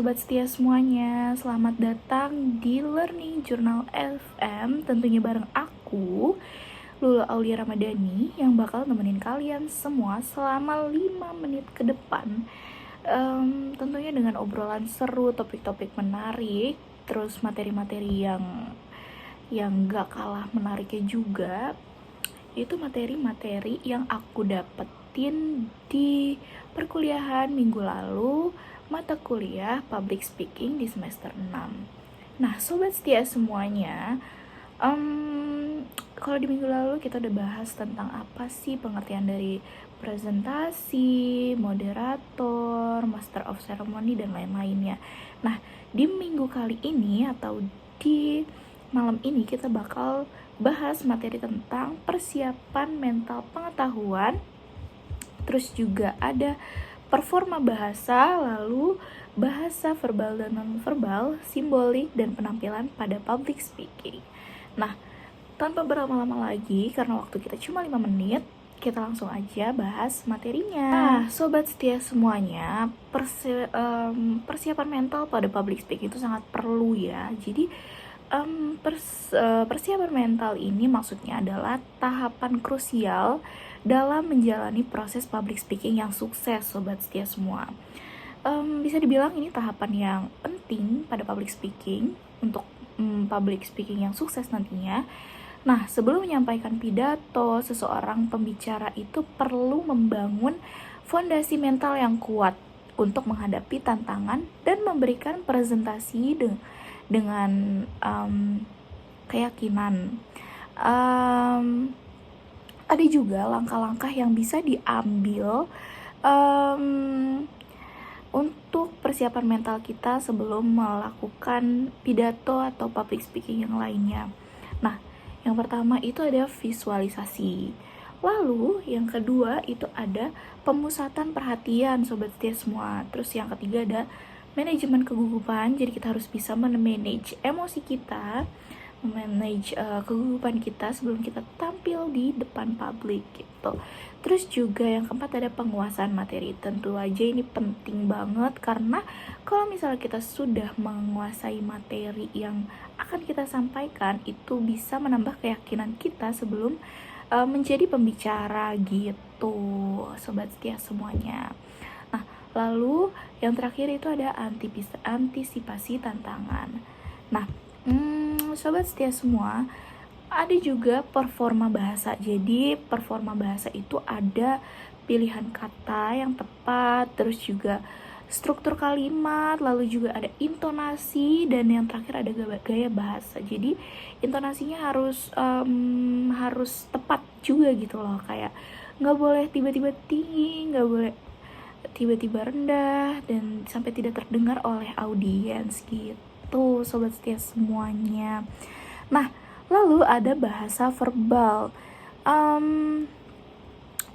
sobat setia semuanya, selamat datang di Learning Journal FM. Tentunya bareng aku, Lula Aulia Ramadhani, yang bakal nemenin kalian semua selama 5 menit ke depan. Tentunya dengan obrolan seru, topik-topik menarik, terus materi-materi yang gak kalah menariknya juga. Itu materi-materi yang aku dapetin di perkuliahan minggu lalu, mata kuliah public speaking di semester 6. Nah, sobat setia semuanya, kalau di minggu lalu kita udah bahas tentang apa sih pengertian dari presentasi, moderator, master of ceremony, dan lain-lainnya. Nah, di minggu kali ini atau di malam ini kita bakal bahas materi tentang persiapan mental pengetahuan, terus juga ada performa bahasa, lalu bahasa verbal dan non-verbal, simbolik, dan penampilan pada public speaking. Nah, tanpa berlama-lama lagi, karena waktu kita cuma 5 menit, kita langsung aja bahas materinya. Nah, sobat setia semuanya, persiapan mental pada public speaking itu sangat perlu ya. Jadi, persiapan mental ini maksudnya adalah tahapan krusial dalam menjalani proses public speaking yang sukses, sobat setia semua. Bisa dibilang ini tahapan yang penting pada public speaking untuk public speaking yang sukses nantinya. Nah, sebelum menyampaikan pidato, seseorang pembicara itu perlu membangun fondasi mental yang kuat untuk menghadapi tantangan dan memberikan presentasi dengan keyakinan. Ada juga langkah-langkah yang bisa diambil untuk persiapan mental kita sebelum melakukan pidato atau public speaking yang lainnya. Nah, yang pertama itu ada visualisasi. Lalu yang kedua itu ada pemusatan perhatian, sobat setia semua. Terus yang ketiga ada manajemen kegugupan. Jadi kita harus bisa manage emosi kita, manage kegugupan kita sebelum kita tampil di depan publik gitu. Terus juga yang keempat ada penguasaan materi. Tentu aja ini penting banget karena kalau misalnya kita sudah menguasai materi yang akan kita sampaikan, itu bisa menambah keyakinan kita sebelum menjadi pembicara gitu, sobat setia semuanya. Nah, lalu yang terakhir itu ada antisipasi tantangan. Nah, sobat setia semua, ada juga performa bahasa. Jadi performa bahasa itu ada pilihan kata yang tepat, terus juga struktur kalimat, lalu juga ada intonasi, dan yang terakhir ada gaya bahasa. Jadi intonasinya harus tepat juga gitu loh, kayak nggak boleh tiba-tiba tinggi, nggak boleh tiba-tiba rendah, dan sampai tidak terdengar oleh audiens gitu, sobat setia semuanya. Nah, lalu ada bahasa verbal.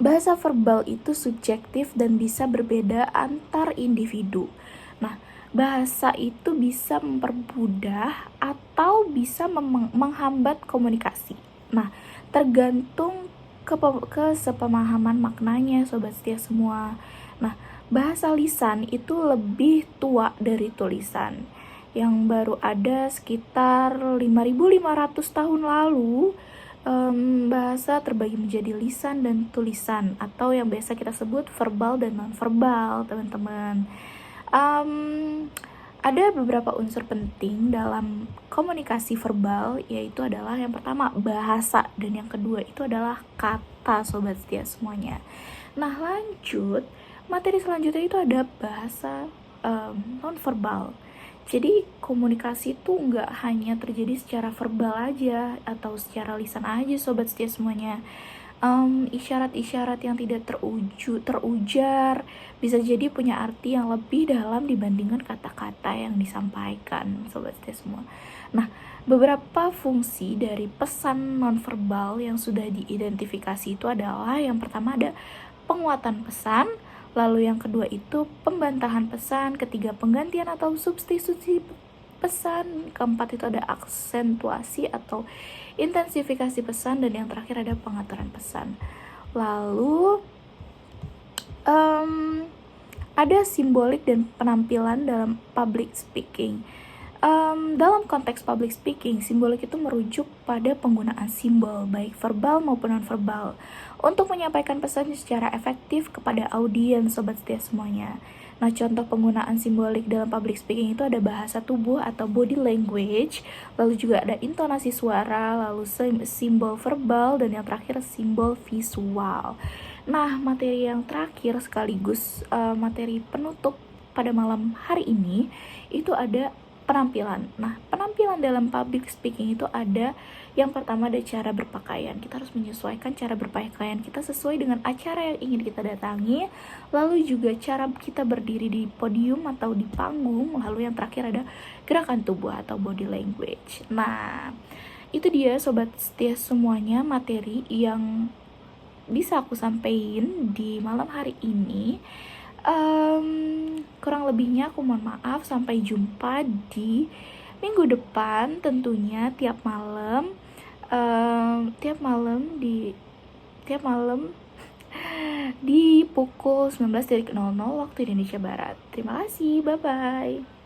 Bahasa verbal itu subjektif dan bisa berbeda antar individu. Nah, bahasa itu bisa mempermudah atau bisa menghambat komunikasi. Nah, tergantung kesepemahaman maknanya, sobat setia semua. Nah, bahasa lisan itu lebih tua dari tulisan, yang baru ada sekitar 5.500 tahun lalu. Bahasa terbagi menjadi lisan dan tulisan, atau yang biasa kita sebut verbal dan non-verbal, teman-teman. Ada beberapa unsur penting dalam komunikasi verbal, yaitu adalah yang pertama bahasa, dan yang kedua itu adalah kata, sobat setia semuanya. Nah, lanjut, materi selanjutnya itu ada bahasa non-verbal. Jadi komunikasi itu nggak hanya terjadi secara verbal aja atau secara lisan aja, sobat setia semuanya. Isyarat-isyarat yang tidak terujar bisa jadi punya arti yang lebih dalam dibandingkan kata-kata yang disampaikan, sobat setia semua. Nah, beberapa fungsi dari pesan nonverbal yang sudah diidentifikasi itu adalah yang pertama ada penguatan pesan, lalu yang kedua itu pembantahan pesan, ketiga penggantian atau substitusi pesan, keempat itu ada aksentuasi atau intensifikasi pesan, dan yang terakhir ada pengaturan pesan. Lalu ada simbolik dan penampilan dalam public speaking. Dalam konteks public speaking, simbolik itu merujuk pada penggunaan simbol, baik verbal maupun non-verbal, untuk menyampaikan pesan secara efektif kepada audiens Sobat Setia semuanya. Nah, contoh penggunaan simbolik dalam public speaking itu ada bahasa tubuh atau body language, lalu juga ada intonasi suara, lalu simbol verbal, dan yang terakhir simbol visual. Nah, materi yang terakhir sekaligus materi penutup pada malam hari ini itu ada penampilan. Nah, penampilan dalam public speaking itu ada, yang pertama ada cara berpakaian. Kita harus menyesuaikan cara berpakaian kita sesuai dengan acara yang ingin kita datangi. Lalu juga cara kita berdiri di podium atau di panggung. Lalu yang terakhir ada gerakan tubuh atau body language. Nah, itu dia Sobat Setia semuanya materi yang bisa aku sampaikan di malam hari ini. Kurang lebihnya aku mohon maaf. Sampai jumpa di minggu depan tentunya tiap malam di pukul 19.00 waktu Indonesia Barat. Terima kasih, bye bye.